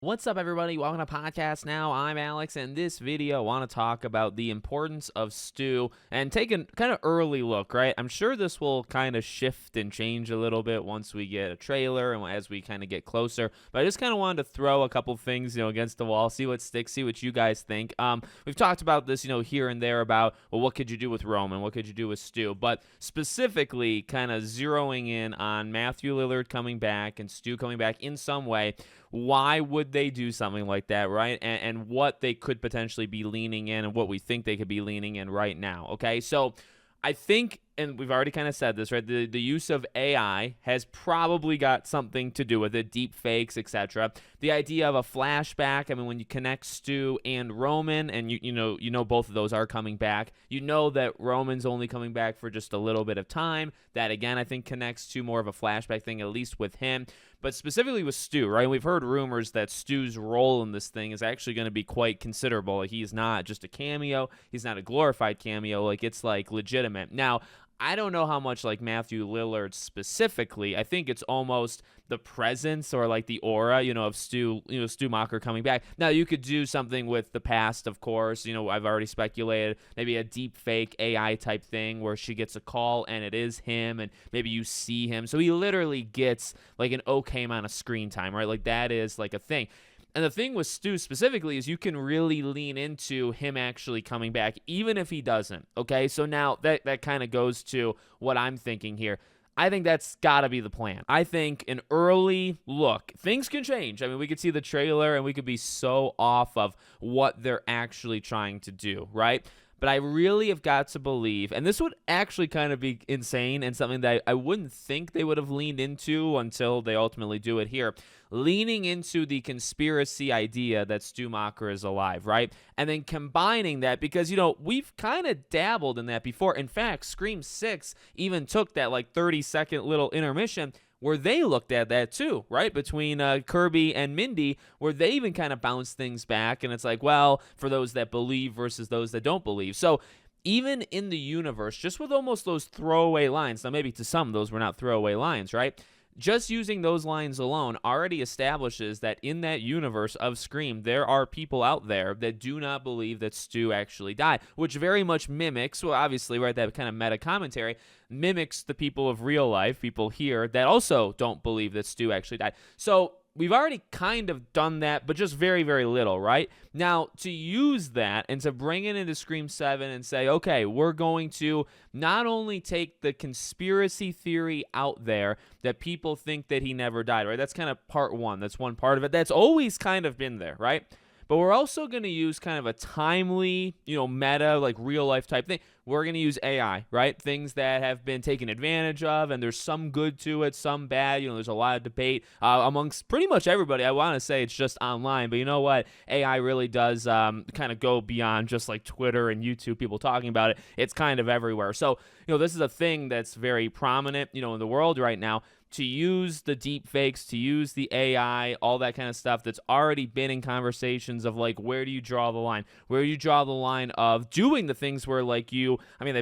What's up, everybody? Welcome to Podcast Now. I'm Alex, and this video I want to talk about the importance of Stu and take a kind of early look, right? I'm sure this will kind of shift and change a little bit once we get a trailer and as we kind of get closer. But I just kind of wanted to throw a couple things, against the wall, see what sticks, see what you guys think. We've talked about this, here and there about, well, what could you do with Roman? What could you do with Stu? But specifically, kind of zeroing in on Matthew Lillard coming back and Stu coming back in some way. Why would they do something like that, right? And what they could potentially be leaning in and what we think they could be leaning in right now, okay? So I think, and we've already kind of said this, right? The use of AI has probably got something to do with it, deep fakes, etc. The idea of a flashback, I mean, when you connect Stu and Roman, and you know both of those are coming back, you know that Roman's only coming back for just a little bit of time. That, again, I think connects to more of a flashback thing, at least with him. But specifically with Stu, right? We've heard rumors that Stu's role in this thing is actually going to be quite considerable. Like, he's not just a cameo. He's not a glorified cameo. Like, it's, like, legitimate. Now, I don't know how much, like, Matthew Lillard specifically. I think it's almost the presence or, like, the aura, of Stu Macher coming back. Now, you could do something with the past, of course. I've already speculated maybe a deep fake AI type thing where she gets a call and it is him and maybe you see him. So he literally gets, like, an okay amount of screen time, right? Like, that is, like, a thing. And the thing with Stu specifically is you can really lean into him actually coming back, even if he doesn't, okay? So now that kind of goes to what I'm thinking here. I think that's got to be the plan. I think an early look, things can change. I mean, we could see the trailer and we could be so off of what they're actually trying to do, right? But I really have got to believe, and this would actually kind of be insane and something that I wouldn't think they would have leaned into until they ultimately do it here, leaning into the conspiracy idea that Stu Macher is alive, right? And then combining that because, we've kind of dabbled in that before. In fact, Scream 6 even took that like 30-second little intermission where they looked at that too, right? Between Kirby and Mindy, where they even kind of bounce things back. And it's like, well, for those that believe versus those that don't believe. So even in the universe, just with almost those throwaway lines, now maybe to some, those were not throwaway lines, right? Just using those lines alone already establishes that in that universe of Scream, there are people out there that do not believe that Stu actually died, which very much mimics, well, obviously, right, that kind of meta commentary mimics the people of real life, people here that also don't believe that Stu actually died. So we've already kind of done that, but just very, very little, right? Now, to use that and to bring it into Scream 7 and say, okay, we're going to not only take the conspiracy theory out there that people think that he never died, right? That's kind of part one. That's one part of it. That's always kind of been there, right? But we're also going to use kind of a timely, meta, like real life type thing. We're going to use AI, right? Things that have been taken advantage of, and there's some good to it, some bad. There's a lot of debate amongst pretty much everybody. I want to say it's just online, but you know what? AI really does kind of go beyond just like Twitter and YouTube, people talking about it. It's kind of everywhere. So, this is a thing that's very prominent, in the world right now. To use the deep fakes, to use the AI, all that kind of stuff that's already been in conversations of like, where do you draw the line? Where do you draw the line of doing the things where like they've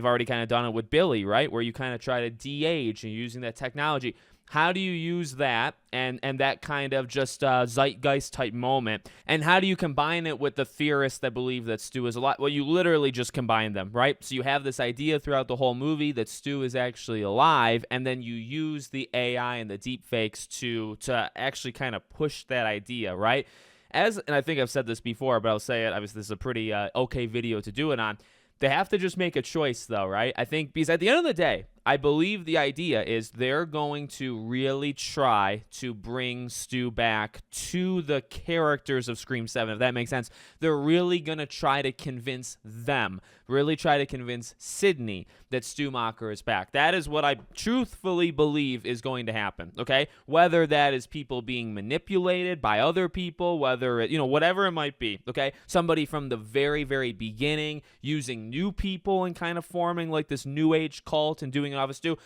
already kind of done it with Billy, right? Where you kind of try to de-age and using that technology. How do you use that and that kind of just zeitgeist type moment? And how do you combine it with the theorists that believe that Stu is alive? Well, you literally just combine them, right? So you have this idea throughout the whole movie that Stu is actually alive, and then you use the AI and the deep fakes to actually kind of push that idea, right? And I think I've said this before, but I'll say it. Obviously, this is a pretty okay video to do it on. They have to just make a choice, though, right? I think because at the end of the day, I believe the idea is they're going to really try to bring Stu back to the characters of Scream 7, if that makes sense. They're really going to try to convince them, really try to convince Sidney that Stu Macher is back. That is what I truthfully believe is going to happen, okay? Whether that is people being manipulated by other people, whether, whatever it might be, okay? Somebody from the very, very beginning using new people and kind of forming like this new age cult and doing it off of Stu.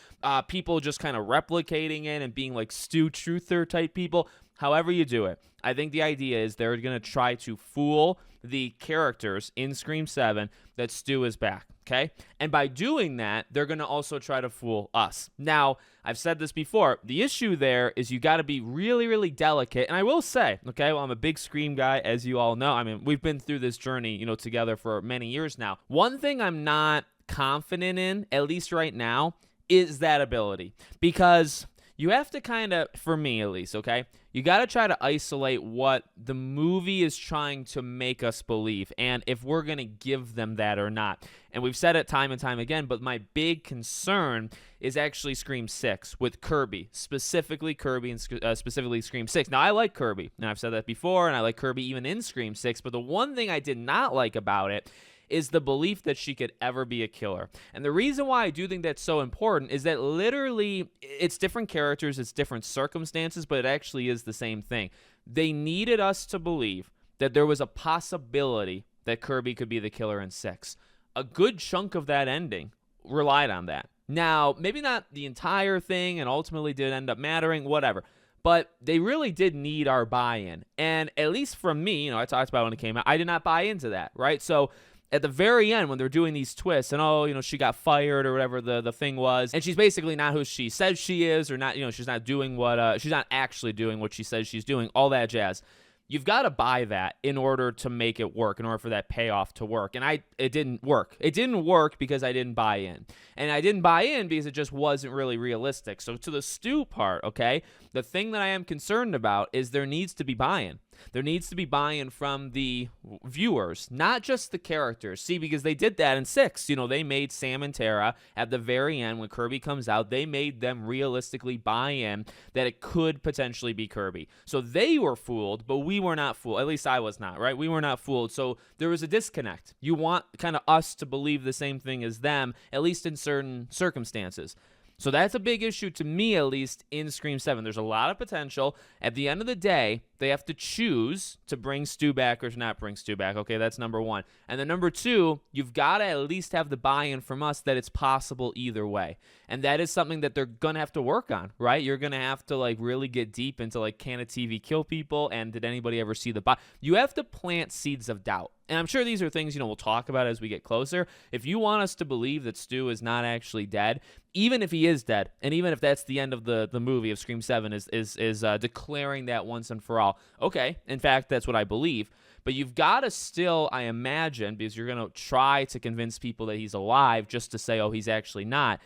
People just kind of replicating it and being like Stu truther type people. However you do it, I think the idea is they're going to try to fool the characters in Scream 7 that Stu is back, okay? And by doing that, they're going to also try to fool us. Now, I've said this before. The issue there is you got to be really, really delicate. And I will say, okay, well, I'm a big Scream guy, as you all know. I mean, we've been through this journey, together for many years now. One thing I'm not confident in, at least right now, is that ability. Because you have to kind of, for me at least, okay, you got to try to isolate what the movie is trying to make us believe and if we're going to give them that or not. And we've said it time and time again, but my big concern is actually Scream 6 with Kirby, specifically Kirby and specifically Scream 6. Now, I like Kirby, and I've said that before, and I like Kirby even in Scream 6, but the one thing I did not like about it is the belief that she could ever be a killer. And the reason why I do think that's so important is that literally it's different characters, it's different circumstances, but it actually is the same thing. They needed us to believe that there was a possibility that Kirby could be the killer in 6. A good chunk of that ending relied on that. Now, maybe not the entire thing and ultimately did end up mattering, whatever. But they really did need our buy-in. And at least from me, I talked about when it came out, I did not buy into that, right? So at the very end, when they're doing these twists and, she got fired or whatever the thing was, and she's basically not who she says she is or not, she's not doing she's not actually doing what she says she's doing, all that jazz. You've got to buy that in order to make it work, in order for that payoff to work. And it didn't work. It didn't work because I didn't buy in. And I didn't buy in because it just wasn't really realistic. So to the Stu part, okay, the thing that I am concerned about is there needs to be buy-in. There needs to be buy-in from the viewers, not just the characters. See, because they did that in 6. They made Sam and Tara at the very end when Kirby comes out. They made them realistically buy in that it could potentially be Kirby. So they were fooled, but we were not fooled. At least I was not, right? We were not fooled. So there was a disconnect. You want kind of us to believe the same thing as them, at least in certain circumstances. So that's a big issue to me, at least, in Scream 7. There's a lot of potential. At the end of the day, they have to choose to bring Stu back or to not bring Stu back. Okay, that's number one. And then number two, you've got to at least have the buy-in from us that it's possible either way. And that is something that they're going to have to work on, right? You're going to have to, really get deep into, can a TV kill people? And did anybody ever see the You have to plant seeds of doubt. And I'm sure these are things, we'll talk about as we get closer. If you want us to believe that Stu is not actually dead, even if he is dead, and even if that's the end of the movie of Scream 7 is declaring that once and for all, okay, in fact, that's what I believe. But you've got to still, I imagine, because you're going to try to convince people that he's alive just to say, oh, he's actually not.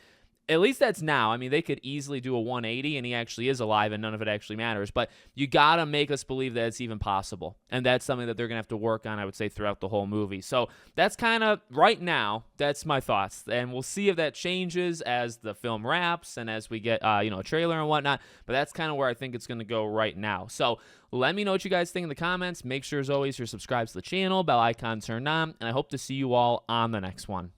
At least that's now. I mean, they could easily do a 180 and he actually is alive and none of it actually matters. But you got to make us believe that it's even possible. And that's something that they're going to have to work on, I would say, throughout the whole movie. So that's kind of, right now, that's my thoughts. And we'll see if that changes as the film wraps and as we get, a trailer and whatnot. But that's kind of where I think it's going to go right now. So let me know what you guys think in the comments. Make sure, as always, you're subscribed to the channel, bell icon turned on. And I hope to see you all on the next one.